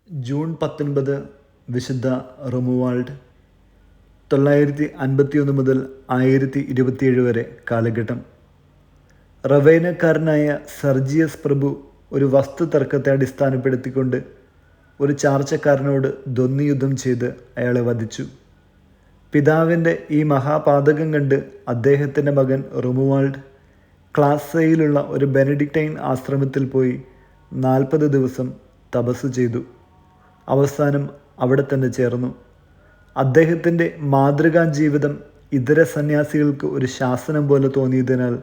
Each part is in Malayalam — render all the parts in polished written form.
ജൂൺ 19 വിശുദ്ധ റൊമുവാൾഡ്. 951 മുതൽ 1027 വരെ കാലഘട്ടം. റവേനക്കാരനായ സർജിയസ് പ്രഭു ഒരു വസ്തു തർക്കത്തെ അടിസ്ഥാനപ്പെടുത്തിക്കൊണ്ട് ഒരു ചാർച്ചക്കാരനോട് ദ്വന്ദ്വയുദ്ധം ചെയ്ത് അയാളെ വധിച്ചു. പിതാവിൻ്റെ ഈ മഹാപാതകം കണ്ട് അദ്ദേഹത്തിൻ്റെ മകൻ റൊമുവാൾഡ് ക്ലാസ്സയിലുള്ള ഒരു ബെനഡിക്റ്റൈൻ ആശ്രമത്തിൽ പോയി 40 ദിവസം തപസ് ചെയ്തു. അവസാനം അവിടെ തന്നെ ചേർന്നു. അദ്ദേഹത്തിൻ്റെ മാതൃകാ ജീവിതം ഇതര സന്യാസികൾക്ക് ഒരു ശാസനം പോലെ തോന്നിയതിനാൽ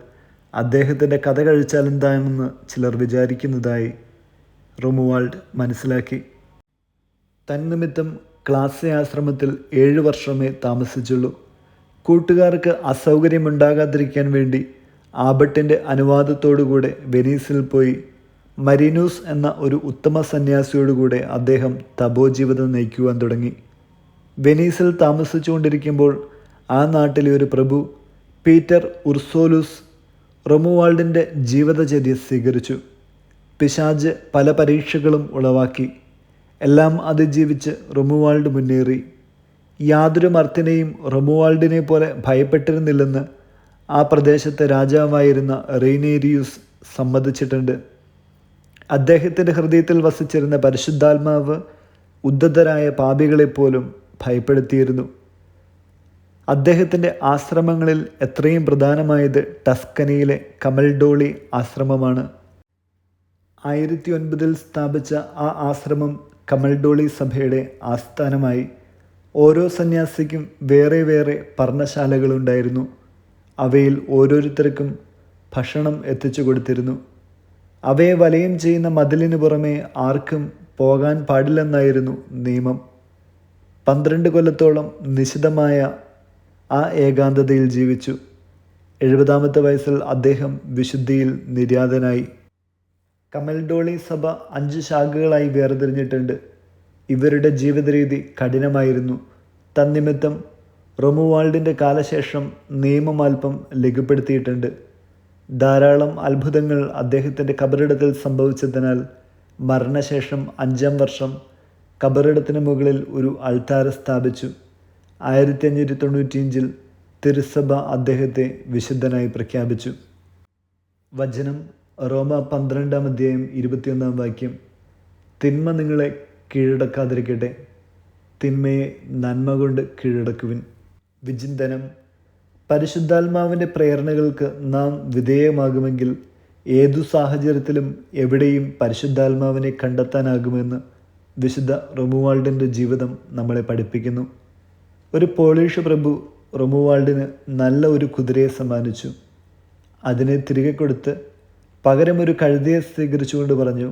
അദ്ദേഹത്തിൻ്റെ കഥ കഴിച്ചാൽ എന്താണെന്ന് ചിലർ വിചാരിക്കുന്നതായി റൊമുവാൾഡ് മനസ്സിലാക്കി. തന്നിമിത്തം ക്ലാസ്സെ ആശ്രമത്തിൽ 7 വർഷമേ താമസിച്ചുള്ളൂ. കൂട്ടുകാർക്ക് അസൗകര്യമുണ്ടാകാതിരിക്കാൻ വേണ്ടി ആബട്ടിൻ്റെ അനുവാദത്തോടുകൂടെ വെനീസിൽ പോയി മരീനൂസ് എന്ന ഒരു ഉത്തമ സന്യാസിയോടുകൂടെ അദ്ദേഹം തപോജീവിതം നയിക്കുവാൻ തുടങ്ങി. വെനീസിൽ താമസിച്ചുകൊണ്ടിരിക്കുമ്പോൾ ആ നാട്ടിലെ ഒരു പ്രഭു പീറ്റർ ഉർസോലൂസ് റൊമുവാൾഡിൻ്റെ ജീവിതചര്യ സ്വീകരിച്ചു. പിശാച് പല പരീക്ഷകളും ഉളവാക്കി. എല്ലാം അതിജീവിച്ച് റൊമുവാൾഡ് മുന്നേറി. യാതൊരു മർത്തിനെയും റൊമുവാൾഡിനെ പോലെ ഭയപ്പെട്ടിരുന്നില്ലെന്ന് ആ പ്രദേശത്തെ രാജാവായിരുന്ന റെയ്നേരിയൂസ് സമ്മതിച്ചിട്ടുണ്ട്. അദ്ദേഹത്തിൻ്റെ ഹൃദയത്തിൽ വസിച്ചിരുന്ന പരിശുദ്ധാത്മാവ് ഉദ്ധതരായ പാപികളെപ്പോലും ഭയപ്പെടുത്തിയിരുന്നു. അദ്ദേഹത്തിൻ്റെ ആശ്രമങ്ങളിൽ എത്രയും പ്രധാനമായത് ടസ്കനിയിലെ കമൽഡോളി ആശ്രമമാണ്. 1009 സ്ഥാപിച്ച ആ ആശ്രമം കമൽഡോളി സഭയുടെ ആസ്ഥാനമായി. ഓരോ സന്യാസിക്കും വേറെ വേറെ പർണശാലകളുണ്ടായിരുന്നു. അവയിൽ ഓരോരുത്തർക്കും ഭക്ഷണം എത്തിച്ചു കൊടുത്തിരുന്നു. അവയെ വലയം ചെയ്യുന്ന മതിലിന് പുറമെ ആർക്കും പോകാൻ പാടില്ലെന്നായിരുന്നു നിയമം. 12 കൊല്ലത്തോളം നിശിതമായ ആ ഏകാന്തതയിൽ ജീവിച്ചു. 70-ാമത്തെ വയസ്സിൽ അദ്ദേഹം വിശുദ്ധിയിൽ നിര്യാതനായി. കമൽഡോളി സഭ 5 ശാഖകളായി വേർതിരിഞ്ഞിട്ടുണ്ട്. ഇവരുടെ ജീവിതരീതി കഠിനമായിരുന്നു. തന്നിമിത്തം റൊമുവാൾഡിൻ്റെ കാലശേഷം നിയമം അല്പം ലഘുപ്പെടുത്തിയിട്ടുണ്ട്. ധാരാളം അത്ഭുതങ്ങൾ അദ്ദേഹത്തിൻ്റെ കബറിടത്തിൽ സംഭവിച്ചതിനാൽ മരണശേഷം 5-ാം വർഷം കബറിടത്തിന് മുകളിൽ ഒരു അൾത്താര സ്ഥാപിച്ചു. 1595 തിരുസഭ അദ്ദേഹത്തെ വിശുദ്ധനായി പ്രഖ്യാപിച്ചു. വചനം റോമ 12-ാം അധ്യായം 21-ാം വാക്യം. തിന്മ നിങ്ങളെ കീഴടക്കാതിരിക്കട്ടെ, തിന്മയെ നന്മ കൊണ്ട് കീഴടക്കുവിൻ. വിചിന്തനം. പരിശുദ്ധാത്മാവിൻ്റെ പ്രേരണകൾക്ക് നാം വിധേയമാകുമെങ്കിൽ ഏതു സാഹചര്യത്തിലും എവിടെയും പരിശുദ്ധാത്മാവിനെ കണ്ടെത്താനാകുമെന്ന് വിശുദ്ധ റൊമുവാൾഡിൻ്റെ ജീവിതം നമ്മളെ പഠിപ്പിക്കുന്നു. ഒരു പോളിഷ് പ്രഭു റൊമുവാൾഡിന് നല്ല ഒരു കുതിരയെ സമ്മാനിച്ചു. അതിനെ തിരികെ കൊടുത്ത് പകരം ഒരു കഴുതയെ സ്വീകരിച്ചുകൊണ്ട് പറഞ്ഞു,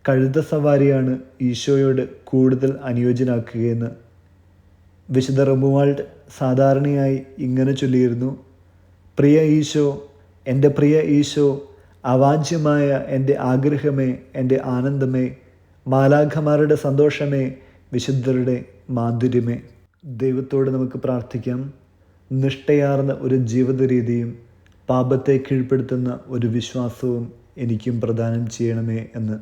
കഴുത സവാരിയാണ് ഈശോയോട് കൂടുതൽ അനുയോജ്യനാക്കുകയെന്ന്. വിശുദ്ധ റൊമുവാൾഡ് സാധാരണയായി ഇങ്ങനെ ചൊല്ലിയിരുന്നു: പ്രിയ ഈശോ, എൻ്റെ പ്രിയ ഈശോ, അവാച്യമായ എൻ്റെ ആഗ്രഹമേ, എൻ്റെ ആനന്ദമേ, മാലാഖമാരുടെ സന്തോഷമേ, വിശുദ്ധരുടെ മാധുര്യമേ. ദൈവത്തോട് നമുക്ക് പ്രാർത്ഥിക്കാം. നിഷ്ഠയാർന്ന ഒരു ജീവിത രീതിയും പാപത്തെ കീഴ്പ്പെടുത്തുന്ന ഒരു വിശ്വാസവും എനിക്കും പ്രദാനം ചെയ്യണമേ എന്ന്.